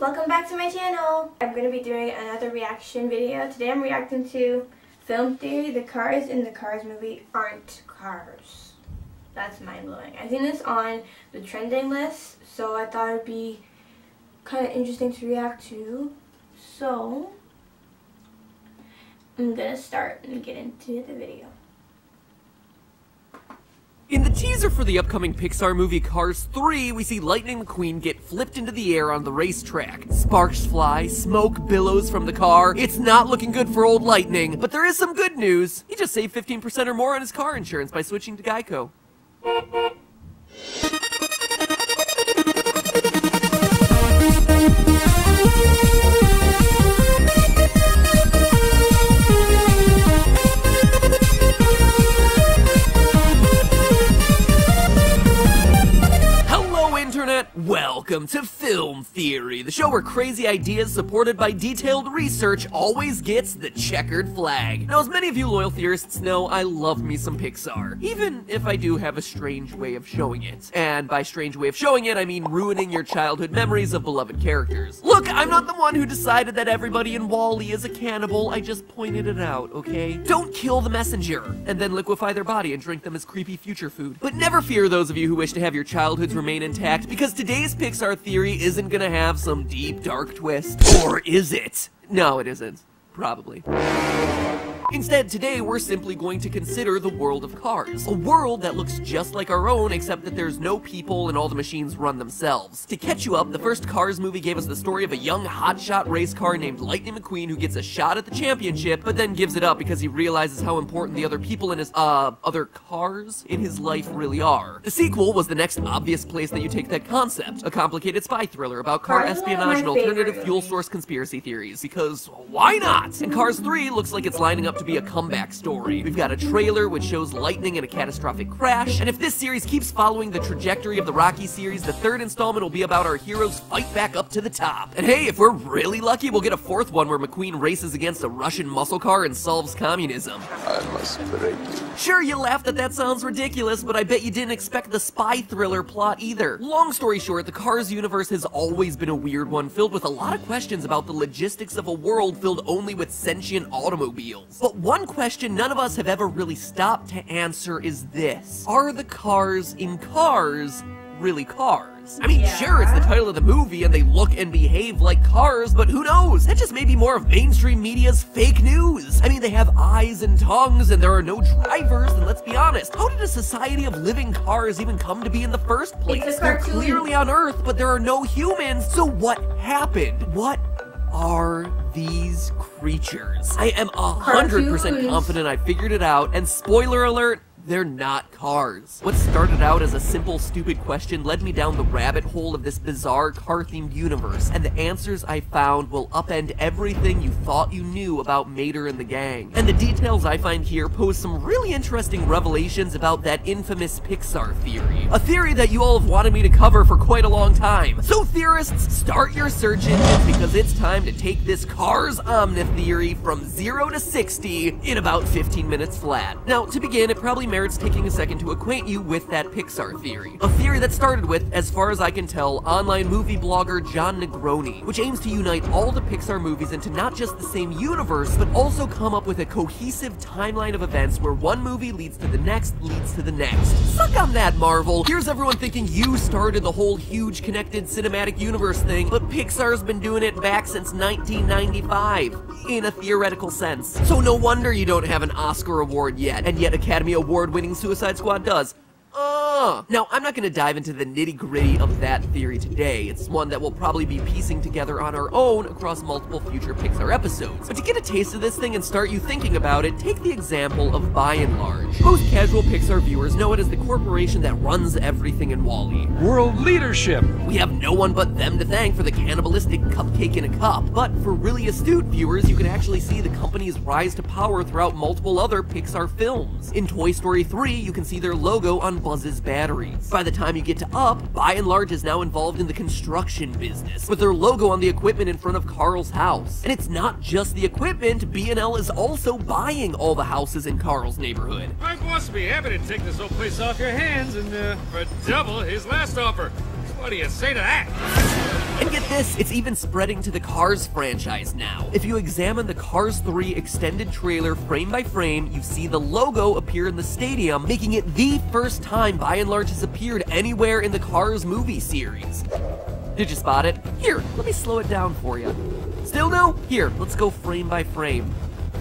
Welcome back to my channel. I'm going to be doing another reaction video. Today I'm reacting to Film Theory. The cars in the Cars movie aren't cars. That's mind-blowing. I think this on the trending list, so I thought it would be kind of interesting to react to. So I'm going to start and get into the video. In the teaser for the upcoming Pixar movie Cars 3, we see Lightning McQueen get flipped into the air on the racetrack. Sparks fly, smoke billows from the car. It's not looking good for old Lightning, but there is some good news. He just saved 15% or more on his car insurance by switching to Geico. Welcome to Film Theory, the show where crazy ideas supported by detailed research always gets the checkered flag. Now, as many of you loyal theorists know, I love me some Pixar, even if I do have a strange way of showing it. And by strange way of showing it, I mean ruining your childhood memories of beloved characters. Look, I'm not the one who decided that everybody in WALL-E is a cannibal, I just pointed it out, okay? Don't kill the messenger, and then liquefy their body and drink them as creepy future food. But never fear those of you who wish to have your childhoods remain intact, because today's Pixar theory isn't gonna have some deep, dark twist. Or is it? No, it isn't. Probably. Instead, today we're simply going to consider the world of Cars. A world that looks just like our own, except that there's no people and all the machines run themselves. To catch you up, the first Cars movie gave us the story of a young hotshot race car named Lightning McQueen who gets a shot at the championship, but then gives it up because he realizes how important the other people in his, other cars in his life really are. The sequel was the next obvious place that you take that concept. A complicated spy thriller about car espionage and alternative fuel source conspiracy theories, because why not? And Cars 3 looks like it's lining up to be a comeback story. We've got a trailer which shows Lightning in a catastrophic crash, and if this series keeps following the trajectory of the Rocky series, the third installment will be about our heroes' fight back up to the top. And hey, if we're really lucky, we'll get a fourth one where McQueen races against a Russian muscle car and solves communism. I must break you. Sure, you laughed that sounds ridiculous, but I bet you didn't expect the spy thriller plot either. Long story short, the Cars universe has always been a weird one, filled with a lot of questions about the logistics of a world filled only with sentient automobiles. But one question none of us have ever really stopped to answer is this: are the cars in Cars really cars? I mean, sure, it's the title of the movie and they look and behave like cars, but who knows? That just may be more of mainstream media's fake news. I mean, they have eyes and tongues and there are no drivers, and let's be honest, how did a society of living cars even come to be in the first place? They're clearly on Earth, but there are no humans, so what happened? What are these creatures? I am 100% confident I figured it out, and spoiler alert, they're not cars. What started out as a simple, stupid question led me down the rabbit hole of this bizarre car-themed universe, and the answers I found will upend everything you thought you knew about Mater and the gang. And the details I find here pose some really interesting revelations about that infamous Pixar theory. A theory that you all have wanted me to cover for quite a long time. So theorists, start your search engines, because it's time to take this Cars Omni theory from 0 to 60 in about 15 minutes flat. Now, to begin, it probably merits taking a second to acquaint you with that Pixar theory. A theory that started with, as far as I can tell, online movie blogger John Negroni, which aims to unite all the Pixar movies into not just the same universe, but also come up with a cohesive timeline of events where one movie leads to the next, leads to the next. Suck on that, Marvel! Here's everyone thinking you started the whole huge connected cinematic universe thing, but Pixar's been doing it back since 1995, in a theoretical sense. So no wonder you don't have an Oscar award yet, and yet Academy Award-winning Suicide Squad does. Now, I'm not going to dive into the nitty-gritty of that theory today. It's one that we'll probably be piecing together on our own across multiple future Pixar episodes. But to get a taste of this thing and start you thinking about it, take the example of By and Large. Most casual Pixar viewers know it as the corporation that runs everything in WALL-E. World leadership! We have no one but them to thank for the cannibalistic cupcake in a cup. But for really astute viewers, you can actually see the company's rise to power throughout multiple other Pixar films. In Toy Story 3, you can see their logo on Buzz's batteries. By the time you get to Up, By and Large is now involved in the construction business, with their logo on the equipment in front of Carl's house. And it's not just the equipment, B&L is also buying all the houses in Carl's neighborhood. My boss will be happy to take this whole place off your hands and for double his last offer. What do you say to that? And get this, it's even spreading to the Cars franchise now. If you examine the Cars 3 extended trailer frame by frame, you see the logo appear in the stadium, making it the first time by and large has appeared anywhere in the Cars movie series. Did you spot it? Here, let me slow it down for you. Still no? Here, let's go frame by frame.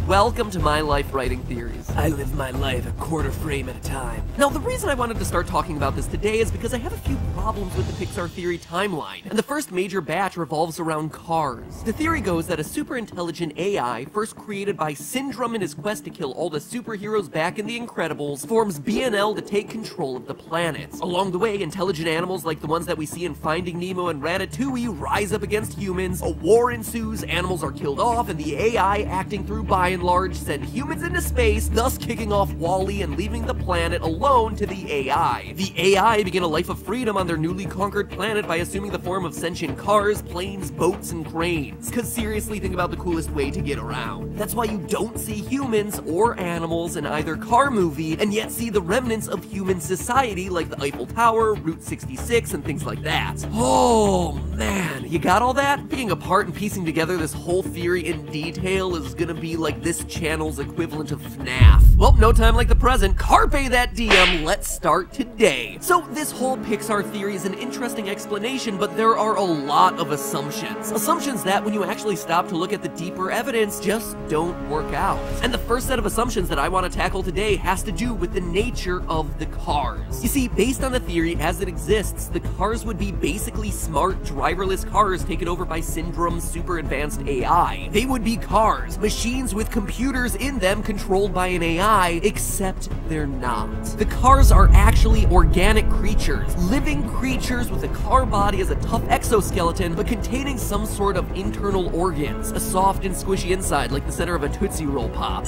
Welcome to my life writing theories. I live my life a quarter frame at a time. Now, the reason I wanted to start talking about this today is because I have a few problems with the Pixar theory timeline, and the first major batch revolves around cars. The theory goes that a super intelligent AI, first created by Syndrome in his quest to kill all the superheroes back in The Incredibles, forms BNL to take control of the planet. Along the way, intelligent animals like the ones that we see in Finding Nemo and Ratatouille rise up against humans, a war ensues, animals are killed off, and the AI, acting through by and large, send humans into space, thus kicking off WALL-E and leaving the planet alone to the AI. The AI begin a life of freedom on their newly conquered planet by assuming the form of sentient cars, planes, boats, and cranes. Cause seriously, think about the coolest way to get around. That's why you don't see humans or animals in either car movie, and yet see the remnants of human society like the Eiffel Tower, Route 66, and things like that. Oh man, you got all that? Picking apart and piecing together this whole theory in detail is gonna be like this channel's equivalent of FNAF. Well, no time like the present. Carpe that DM, let's start today. So this whole Pixar theory is an interesting explanation, but there are a lot of assumptions. Assumptions that, when you actually stop to look at the deeper evidence, just don't work out. And the first set of assumptions that I want to tackle today has to do with the nature of the cars. You see, based on the theory as it exists, the cars would be basically smart, driverless cars taken over by Syndrome's super advanced AI. They would be cars, machines with computers in them controlled by an AI, except they're not. The cars are actually organic creatures, living creatures with a car body as a tough exoskeleton, but containing some sort of internal organs, a soft and squishy inside like the center of a Tootsie Roll Pop.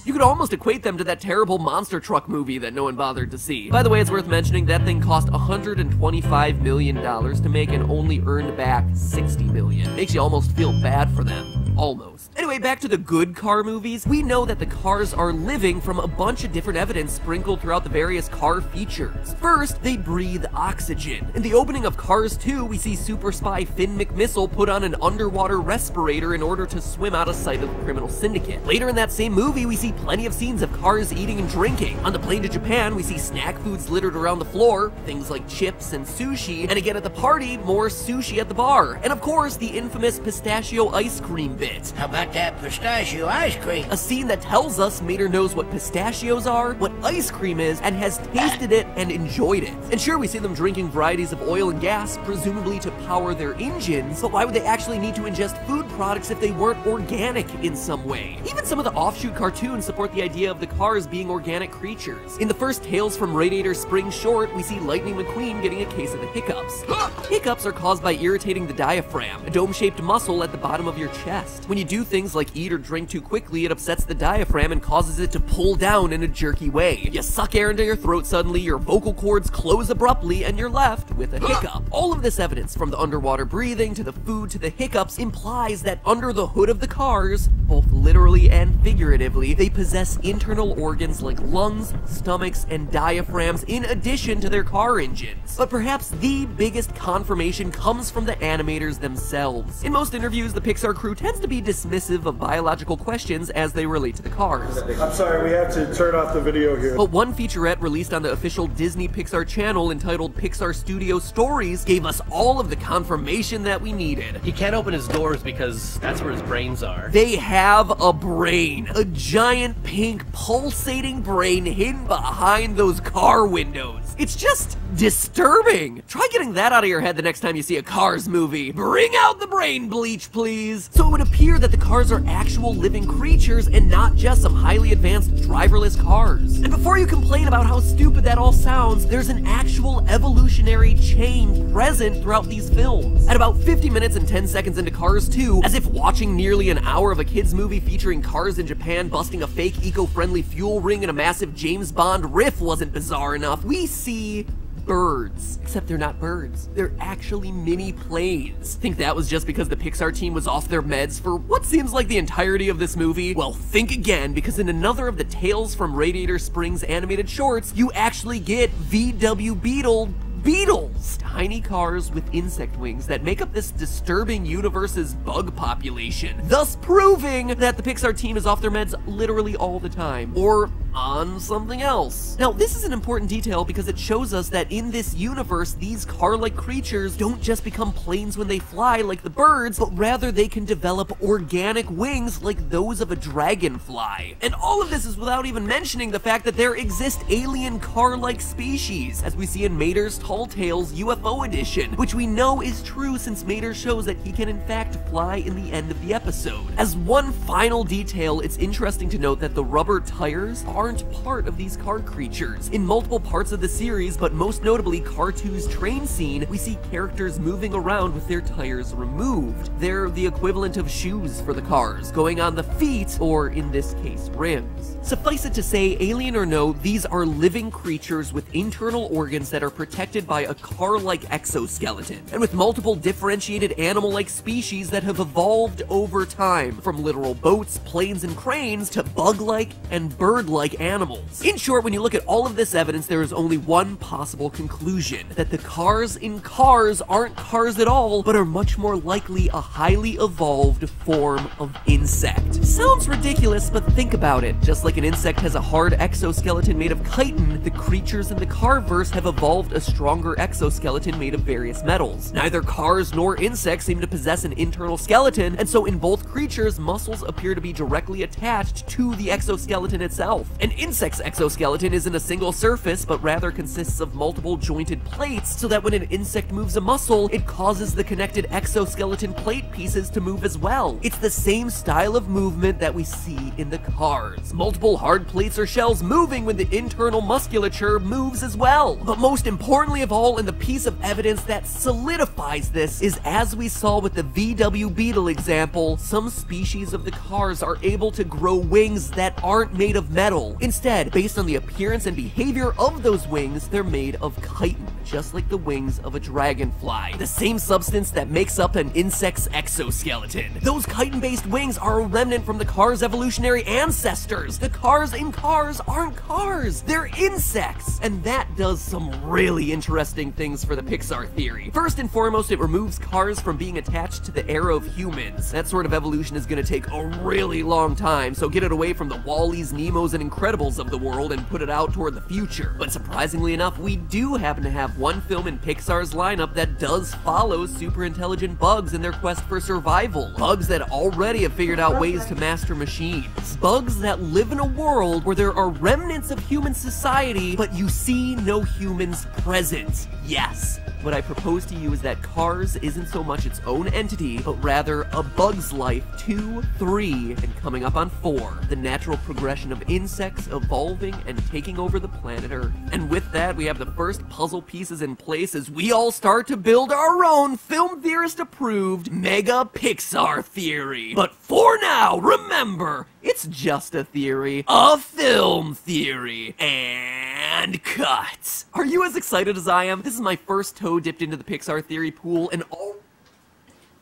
You could almost equate them to that terrible monster truck movie that no one bothered to see. By the way, it's worth mentioning that thing cost $125 million to make and only earned back $60 million. Makes you almost feel bad for them. Almost. Anyway, back to the good car movies. We know that the cars are living from a bunch of different evidence sprinkled throughout the various car features. First, they breathe oxygen. In the opening of Cars 2, we see super spy Finn McMissile put on an underwater respirator in order to swim out of sight of the criminal syndicate. Later in that same movie, we see plenty of scenes of cars eating and drinking. On the plane to Japan, we see snack foods littered around the floor, things like chips and sushi, and again at the party, more sushi at the bar. And of course, the infamous pistachio ice cream bit. How about that pistachio ice cream? A scene that tells us Mater knows what pistachios are, what ice cream is, and has tasted it and enjoyed it. And sure, we see them drinking varieties of oil and gas, presumably to power their engines, but why would they actually need to ingest food products if they weren't organic in some way? Even some of the offshoot cartoons support the idea of the cars being organic creatures. In the first Tales from Radiator Springs short, we see Lightning McQueen getting a case of the hiccups. Hiccups are caused by irritating the diaphragm, a dome-shaped muscle at the bottom of your chest. When you do things like eat or drink too quickly, it upsets the diaphragm and causes it to pull down in a jerky way. You suck air into your throat suddenly, your vocal cords close abruptly, and you're left with a hiccup. All of this evidence, from the underwater breathing to the food to the hiccups, implies that under the hood of the cars, both literally and figuratively, they possess internal organs like lungs, stomachs, and diaphragms in addition to their car engines. But perhaps the biggest confirmation comes from the animators themselves. In most interviews, the Pixar crew tends to be dismissive of biological questions as they relate to the cars. I'm sorry, we have to turn off the video here. But one featurette released on the official Disney Pixar channel entitled Pixar Studio Stories gave us all of the confirmation that we needed. He can't open his doors because that's where his brains are. They have a brain. A giant pink pulsating brain hidden behind those car windows. It's just disturbing. Try getting that out of your head the next time you see a Cars movie. Bring out the brain bleach, please. So it would appear that the cars are actual living creatures and not just some highly advanced driverless cars. And before you complain about how stupid that all sounds, there's an actual evolutionary chain present throughout these films. At about 50 minutes and 10 seconds into Cars 2, as if watching nearly an hour of a kids movie featuring cars in Japan busting a fake eco-friendly fuel ring and a massive James Bond riff wasn't bizarre enough, we see birds. Except they're not birds. They're actually mini planes. Think that was just because the Pixar team was off their meds for what seems like the entirety of this movie? Well, think again, because in another of the Tales from Radiator Springs animated shorts, you actually get VW Beetle beetles. tiny cars with insect wings that make up this disturbing universe's bug population, thus proving that the Pixar team is off their meds literally all the time, or on something else. Now, this is an important detail because it shows us that in this universe, these car-like creatures don't just become planes when they fly like the birds, but rather they can develop organic wings like those of a dragonfly. And all of this is without even mentioning the fact that there exist alien car-like species, as we see in Mater's Tall Tales UFO edition, which we know is true since Mater shows that he can in fact fly in the end of the episode. As one final detail, it's interesting to note that the rubber tires aren't part of these car creatures. In multiple parts of the series, but most notably Car 2's train scene, we see characters moving around with their tires removed. They're the equivalent of shoes for the cars, going on the feet, or in this case, rims. Suffice it to say, alien or no, these are living creatures with internal organs that are protected by a car-like exoskeleton, and with multiple differentiated animal-like species that have evolved over time, from literal boats, planes, and cranes to bug-like and bird-like animals. In short, when you look at all of this evidence, there is only one possible conclusion: that the cars in Cars aren't cars at all, but are much more likely a highly evolved form of insect. Sounds ridiculous, but think about it. Just like an insect has a hard exoskeleton made of chitin, the creatures in the Carverse have evolved a stronger exoskeleton made of various metals. Neither cars nor insects seem to possess an internal skeleton, and so in both creatures, muscles appear to be directly attached to the exoskeleton itself. An insect's exoskeleton isn't a single surface, but rather consists of multiple jointed plates, so that when an insect moves a muscle, it causes the connected exoskeleton plate pieces to move as well. It's the same style of movement that we see in the Cars. Multiple hard plates or shells moving when the internal musculature moves as well. But most importantly of all, and the piece of evidence that solidifies this, is as we saw with the VW Beetle example, some species of the Cars are able to grow wings that aren't made of metal. Instead, based on the appearance and behavior of those wings, they're made of chitin, just like the wings of a dragonfly, the same substance that makes up an insect's exoskeleton. Those chitin-based wings are a remnant from the Cars' evolutionary ancestors. The cars in Cars aren't cars, they're insects! And that does some really interesting things for the Pixar theory. First and foremost, it removes cars from being attached to the era of humans. That sort of evolution is gonna take a really long time, so get it away from the Wall-E's, Nemos, and Incredibles of the world and put it out toward the future. But surprisingly enough, we do happen to have one film in Pixar's lineup that does follow super intelligent bugs in their quest for survival. Bugs that already have figured out ways to master machines. Bugs that live in a world where there are remnants of human society, but you see no humans present. Yes. What I propose to you is that Cars isn't so much its own entity, but rather A Bug's Life 2, 3, and coming up on 4, the natural progression of insects evolving and taking over the planet Earth. And with that, we have the first puzzle pieces in place as we all start to build our own film theorist approved mega Pixar theory. But for now, remember, it's just a theory, a film theory, and cut. Are you as excited as I am? This is my first toe dipped into the Pixar theory pool, and oh,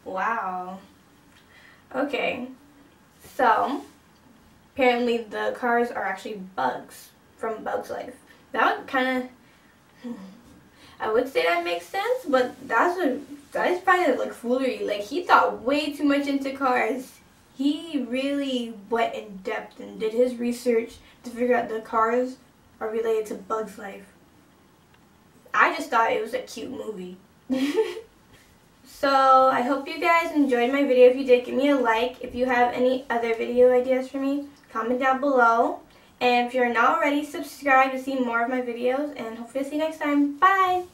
wow. Okay, so apparently the cars are actually bugs from Bug's Life. That would kind of, I would say that makes sense, but that is kind of like foolery. Like, he thought way too much into Cars. He really went in depth and did his research to figure out the cars are related to Bug's Life. I just thought it was a cute movie. So I hope you guys enjoyed my video. If you did, give me a like. If you have any other video ideas for me, comment down below. And if you're not already, subscribe to see more of my videos. And hopefully I'll see you next time. Bye!